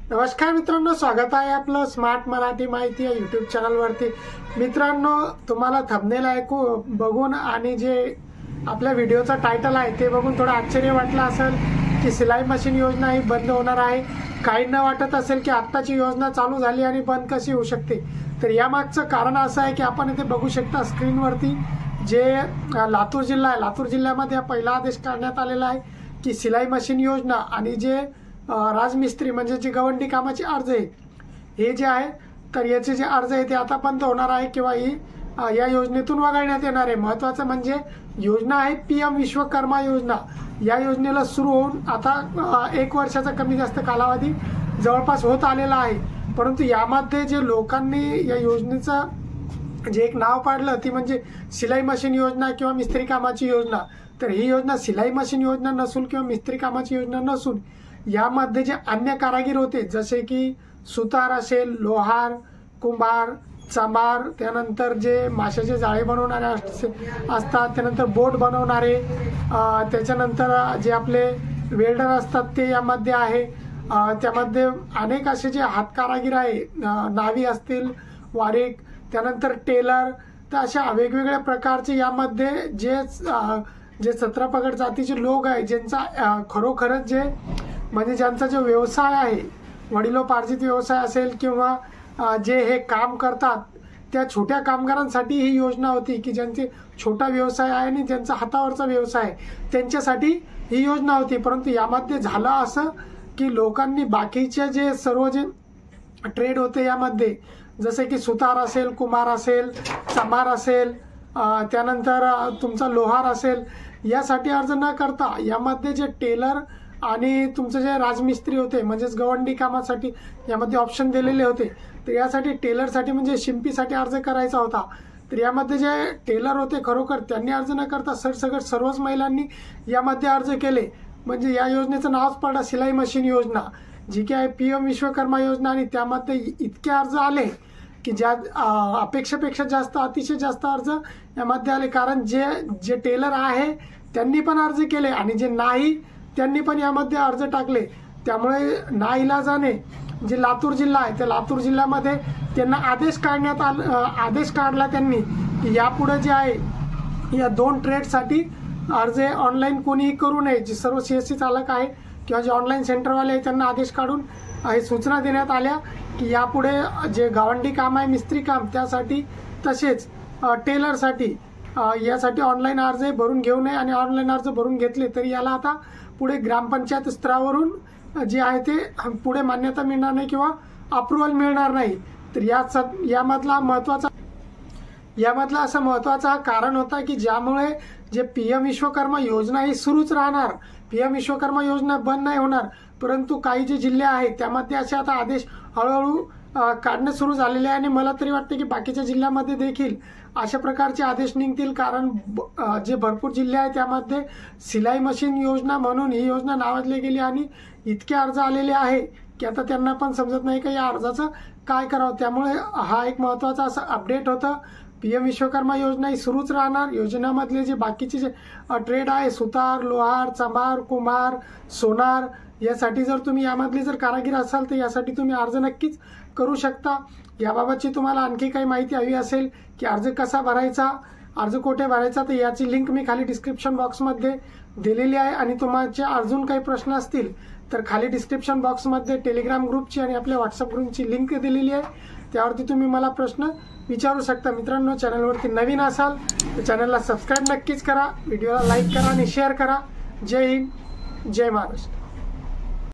नमस्कार मित्रांनो, स्वागत आहे आपलं स्मार्ट मराठी माहिती या यूट्यूब चॅनलवरती। मित्रांनो, तुम्हाला थंबनेल बघून आणि जे आपल्या व्हिडिओचा टायटल आहे ते बघून थोडं आश्चर्य वाटलं असेल की सिलाई मशीन योजना ही बंद होणार आहे। काहींना वाटत असेल की आत्ताची योजना चालू झाली आणि बंद कशी होऊ शकते। तर यामागचं कारण असं आहे की आपण इथे बघू शकता स्क्रीनवरती जे लातूर जिल्हा आहे, लातूर जिल्ह्यामध्ये पहिला आदेश काढण्यात आलेला आहे की सिलाई मशीन योजना आणि जे राजमिस्त्री म्हणजे जे गवंडी कामाचे अर्ज आहे हे जे आहे तर याचे जे अर्ज आहे ते आता बंद होणार आहे किंवा ही या योजनेतून वगळण्यात येणार आहे। महत्त्वाचं म्हणजे योजना आहे PM विश्वकर्मा योजना। या योजनेला सुरू होऊन आता 1 वर्षाचा कमी जास्त कालावधी जवळपास होत आलेला आहे। परंतु यामध्ये जे लोकांनी या योजनेचं जे एक नाव पाडलं ती म्हणजे सिलाई मशीन योजना किंवा मिस्त्री कामाची योजना। तर ही योजना सिलाई मशीन योजना नसून किंवा मिस्त्री कामाची योजना नसून यामध्ये जे अन्य कारागीर होते जसे की सुतार असेल, लोहार, कुंभार, चांभार, त्यानंतर जे माशाचे जाळे बनवणारे असतात, त्यानंतर बोट बनवणारे, त्याच्यानंतर जे आपले वेल्डर असतात ते यामध्ये आहे। त्यामध्ये अनेक असे जे हातकारागीर आहे, नावी असतील, वारीक, त्यानंतर टेलर, तर अशा वेगवेगळ्या प्रकारचे यामध्ये जे 17 पगड जातीचे लोक आहे ज्यांचा खरोखरच जे म्हणजे ज्यांचा जो व्यवसाय आहे, वडिलोपार्जित व्यवसाय असेल किंवा जे हे काम करतात त्या छोट्या कामगारांसाठी ही योजना होती की ज्यांचे छोटा व्यवसाय आहे आणि ज्यांचा हातावरचा व्यवसाय आहे त्यांच्यासाठी ही योजना होती। परंतु यामध्ये झालं असं की लोकांनी बाकीचे जे सर्व जे ट्रेड होते यामध्ये जसे की सुतार असेल, कुंभार असेल, चांभार असेल, त्यानंतर तुमचा लोहार असेल, यासाठी अर्ज न करता यामध्ये जे टेलर आणि तुमचे जे राजमिस्त्री होते म्हणजेच गवंडी कामासाठी यामध्ये ऑप्शन दिलेले होते। तर यासाठी टेलरसाठी म्हणजे शिंपीसाठी अर्ज करायचा होता। तर यामध्ये जे टेलर होते खरोखर त्यांनी अर्ज न करता सरसकट सर्वच महिलांनी यामध्ये अर्ज केले। म्हणजे या योजनेचं नावच पडलं सिलाई मशीन योजना, जी की आहे PM विश्वकर्मा योजना। आणि त्यामध्ये इतके अर्ज आले की ज्या अपेक्षेपेक्षा जास्त, अतिशय जास्त अर्ज यामध्ये आले। कारण जे टेलर आहे त्यांनी पण अर्ज केले आणि जे नाही त्यांनी पण यामध्ये अर्ज टाकले। त्यामुळे नाईलाजाने जे लातूर जिल्हा आहे त्या लातूर जिल्ह्यामध्ये त्यांना आदेश काढला त्यांनी की यापुढे जे आहे या 2 ट्रेडसाठी अर्ज ऑनलाईन कोणीही करू नये। जे सर्व CSC चालक आहे किंवा जे ऑनलाईन सेंटरवाले आहे त्यांना आदेश काढून हे सूचना देण्यात आल्या की यापुढे जे गवंडी काम आहे, मिस्त्री काम, त्यासाठी तसेच टेलरसाठी यासाठी ऑनलाईन अर्ज भरून घेऊ नये। आणि ऑनलाईन अर्ज भरून घेतले तरी याला आता पुढे ग्रामपंचायत स्तरावरून जे आहे ते पुढे मान्यता मिळणार नाही किंवा अप्रुव्हल मिळणार नाही। तर यामधला असा महत्त्वाचा कारण होता की ज्यामुळे जे PM विश्वकर्मा योजना ही सुरूच राहणार, PM विश्वकर्मा योजना बंद नाही होणार। परंतु काही जे जिल्हे आहेत त्यामध्ये असे आता आदेश हळूहळू काढणे सुरू झालेले आहे आणि मला तरी वाटते की बाकीच्या जिल्ह्यामध्ये देखील अशा प्रकारचे आदेश निघतील। कारण जे भरपूर जिल्हे आहेत त्यामध्ये सिलाई मशीन योजना म्हणून ही योजना नावाजली गेली आणि इतके अर्ज आलेले आहे की आता त्यांना पण समजत नाही की या अर्जाचं काय करावं। त्यामुळे हा एक महत्त्वाचा असा अपडेट होता। PM विश्वकर्मा योजना ही सुरूच राहणार। योजनेमधले जे बाकीचे जे ट्रेड आहे, सुतार, लोहार, चांभार, कुंभार, सोनार, यासाठी जर तुम्ही यामधले जर कारागीर असाल तर यासाठी तुम्ही अर्ज नक्कीच करू शकता। याबाबतची तुम्हाला आणखी काही माहिती हवी असेल की अर्ज कसा भरायचा, अर्ज कुठे भरायचा, तर याची लिंक मी खाली डिस्क्रिप्शन बॉक्समध्ये दिलेली आहे। आणि तुमचे अजून काही प्रश्न असतील तर खाली डिस्क्रिप्शन बॉक्समध्ये टेलिग्राम ग्रुपची आणि आपल्या व्हॉट्सअप ग्रुपची लिंक दिलेली आहे, त्यावरती तुम्ही मला प्रश्न विचारू शकता। मित्रांनो, चॅनलवरती नवीन असाल तर चॅनलला सबस्क्राईब नक्कीच करा, व्हिडिओला लाईक करा आणि शेअर करा। जय हिंद, जय महाराष्ट्र।